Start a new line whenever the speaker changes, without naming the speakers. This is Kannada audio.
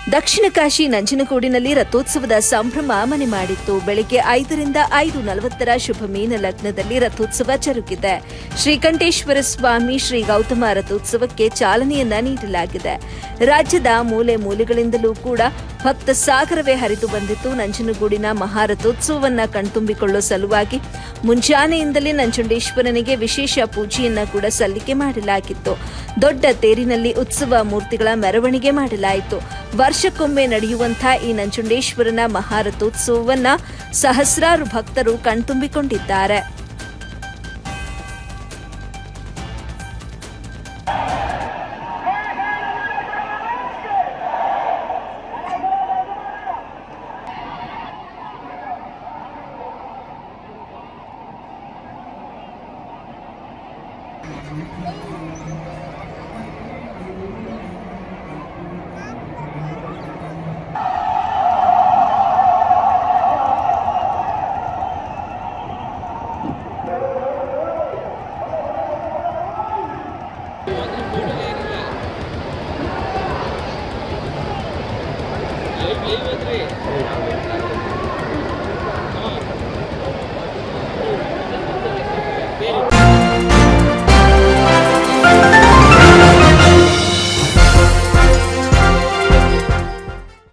ದಕ್ಷಿಣ ಕಾಶಿ ನಂಜನಗೂಡಿನಲ್ಲಿ ರಥೋತ್ಸವದ ಸಂಭ್ರಮ ಮನೆ ಮಾಡಿತ್ತು. ಬೆಳಗ್ಗೆ 5ರಿಂದ 5:40 ಶುಭ ಮೀನ ಲಗ್ನದಲ್ಲಿ ರಥೋತ್ಸವ ಜರುಗಿದೆ. ಶ್ರೀಕಂಠೇಶ್ವರ ಸ್ವಾಮಿ ಶ್ರೀ ಗೌತಮ ರಥೋತ್ಸವಕ್ಕೆ ಚಾಲನೆಯನ್ನ ನೀಡಲಾಗಿದೆ. ರಾಜ್ಯದ ಮೂಲೆ ಮೂಲೆಗಳಿಂದಲೂ ಕೂಡ ಭಕ್ತ ಸಾಗರವೇ ಹರಿದು ಬಂದಿತ್ತು. ನಂಜನಗೂಡಿನ ಮಹಾರಥೋತ್ಸವವನ್ನ ಕಣ್ತುಂಬಿಕೊಳ್ಳುವ ಸಲುವಾಗಿ ಮುಂಜಾನೆಯಿಂದಲೇ ನಂಜುಂಡೇಶ್ವರನಿಗೆ ವಿಶೇಷ ಪೂಜೆಯನ್ನ ಕೂಡ ಸಲ್ಲಿಕೆ ಮಾಡಲಾಗಿತ್ತು. ದೊಡ್ಡ ತೇರಿನಲ್ಲಿ ಉತ್ಸವ ಮೂರ್ತಿಗಳ ಮೆರವಣಿಗೆ ಮಾಡಲಾಯಿತು. ವರ್ಷಕ್ಕೊಮ್ಮೆ ನಡೆಯುವಂತಹ ಈ ನಂಜುಂಡೇಶ್ವರನ ಮಹಾರಥೋತ್ಸವವನ್ನ ಸಹಸ್ರಾರು ಭಕ್ತರು ಕಣ್ತುಂಬಿಕೊಂಡಿದ್ದಾರೆ.